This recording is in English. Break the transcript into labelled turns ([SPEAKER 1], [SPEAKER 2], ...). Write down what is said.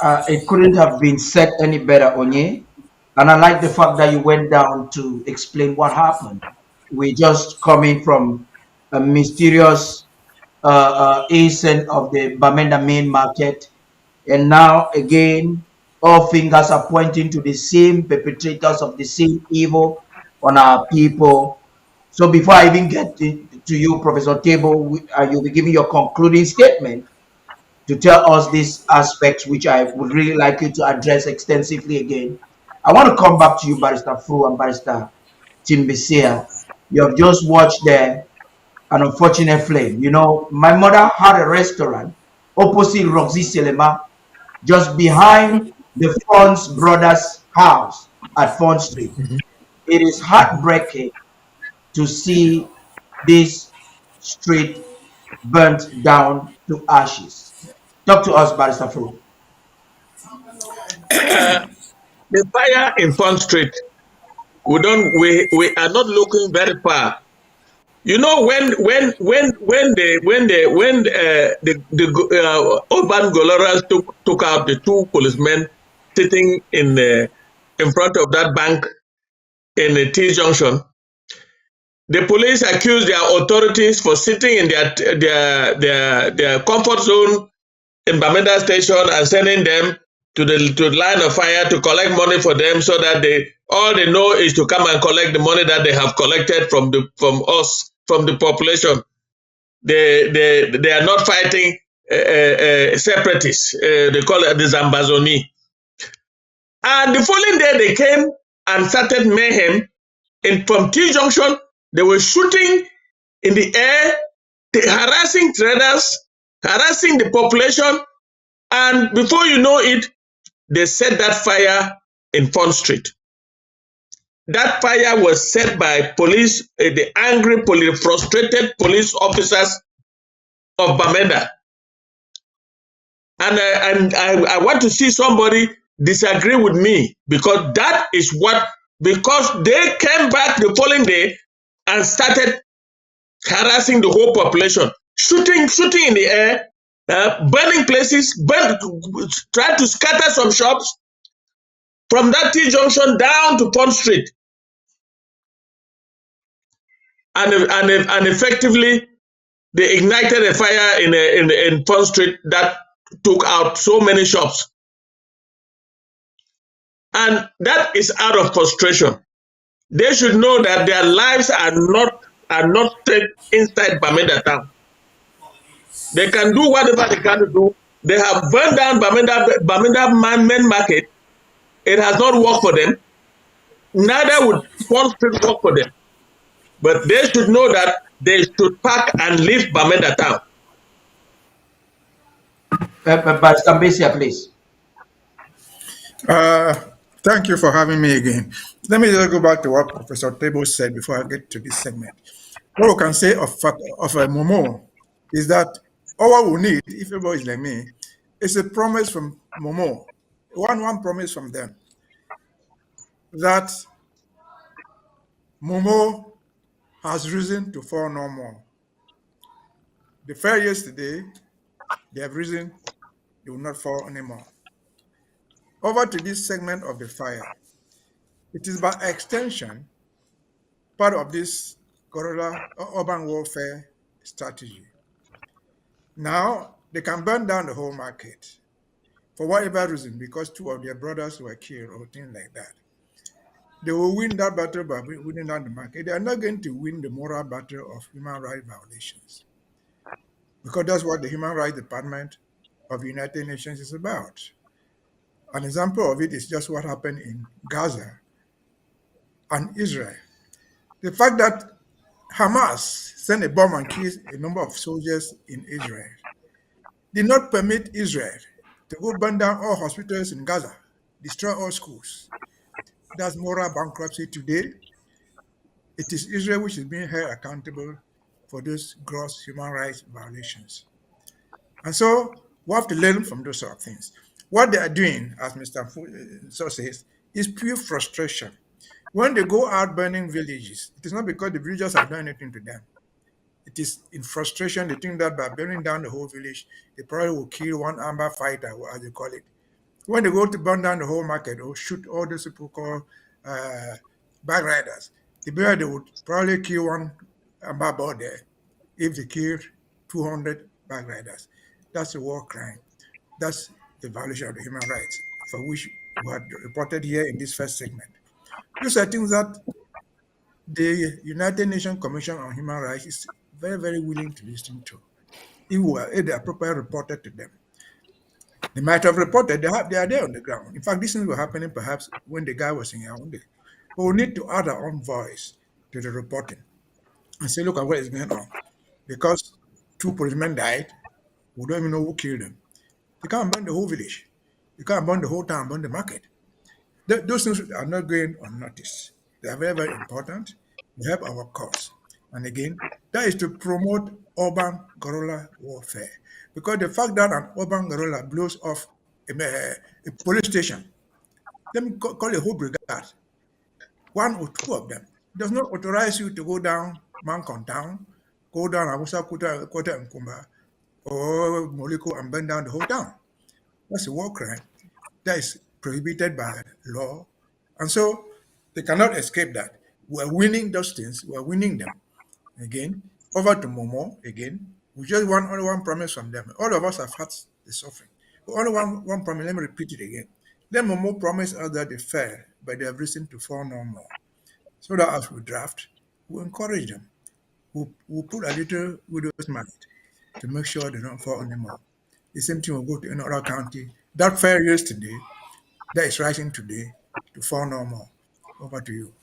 [SPEAKER 1] It couldn't have been said any better, Onye. And I like the fact that you went down to explain what happened. We just coming from a mysterious ascent of the Bamenda main market, and now again, all fingers are pointing to the same perpetrators of the same evil on our people. So before I even get to you, Professor Table, you'll be giving your concluding statement to tell us these aspects, which I would really like you to address extensively again. I want to come back to you, Barrister Fu and Barrister Mbeseha. You have just watched an unfortunate flame. You know, my mother had a restaurant opposite Roxy Cinema, just behind the Fons brothers' house at Font Street. It is heartbreaking to see this street burnt down to ashes. Talk to us, Barrister Fu.
[SPEAKER 2] The fire in Pond Street, we are not looking very far. You know, when the urban Goloras took out the two policemen sitting in front of that bank in the T junction, the police accused their authorities for sitting in their comfort zone in Bamenda station and sending them to the line of fire to collect money for them, so that all they know is to come and collect the money that they have collected from us, from the population. They are not fighting separatists. They call it the Zambazoni. And the following day they came and started mayhem from T Junction. They were shooting in the air, harassing traders, harassing the population, and before you know it, they set that fire in Font Street. That fire was set by police, the angry, frustrated police officers of Bamenda. And I want to see somebody disagree with me, because that is because they came back the following day and started harassing the whole population, shooting in the air, burning places, trying to scatter some shops from that T junction down to Pond Street, and effectively they ignited a fire in Pond Street that took out so many shops, and that is out of frustration. They should know that their lives are not inside Bamenda town. They can do whatever they can do. They have burned down Bamenda main market. It has not worked for them. Neither would Pond Street work for them. But they should know that they should pack and leave Bamenda town.
[SPEAKER 1] Barrister Mbeseha, please.
[SPEAKER 3] Thank you for having me again. Let me just go back to what Professor Table said before I get to this segment. What we can say of a Momo is that all we need, if everybody is like me, is a promise from Momo, one promise from them, that Momo has risen to fall no more. They fell yesterday, they have risen, they will not fall anymore. Over to this segment of the fire. It is by extension part of this guerrilla urban warfare strategy. Now, they can burn down the whole market for whatever reason, because two of their brothers were killed or things like that. They will win that battle by winning down the market. They are not going to win the moral battle of human rights violations, because that's what the Human Rights Department of the United Nations is about. An example of it is just what happened in Gaza and Israel. The fact that Hamas sent a bomb and killed a number of soldiers in Israel did not permit Israel to go burn down all hospitals in Gaza, destroy all schools. That's moral bankruptcy today. It is Israel which is being held accountable for those gross human rights violations. And so we have to learn from those sort of things. What they are doing, as Mr. So says, is pure frustration. When they go out burning villages, it is not because the villagers have done anything to them. It is in frustration. They think that by burning down the whole village, they probably will kill one Amba fighter, as they call it. When they go to burn down the whole market or shoot all those people called uh, bag riders, the bear they would probably kill one Amba board there if they killed 200 bag riders. That's a war crime. That's the violation of the human rights for which we had reported here in this first segment. Those are things that the United Nations Commission on Human Rights is very, very willing to listen to. If they appropriately reported to them. They might have reported they are there on the ground. In fact, these things were happening perhaps when the guy was in Yaoundé. But we need to add our own voice to the reporting and say, look at what is going on. Because two policemen died, we don't even know who killed them. You can't burn the whole village. You can't burn the whole town, burn the market. Those things are not going unnoticed. They are very, very important. They help our cause. And again, that is to promote urban guerrilla warfare. Because the fact that an urban guerrilla blows off a police station, let me call a whole brigade, one or two of them, does not authorize you to go down Mankon town, go down Abusa Kota and Kumba, or Moliko and burn down the whole town. That's a war crime that is prohibited by law. And so they cannot escape that. We're winning those things, we're winning them. Again, over to Momo again. We just want only one promise from them. All of us have had the suffering. But only one promise. Let me repeat it again. Then Momo promised us that they fell, but they have reason to fall no more. So that as we draft, we encourage them. We'll put a little widow's mind to make sure they don't fall anymore. The same thing will go to another county. That fell yesterday, that is rising today to fall no more. Over to you.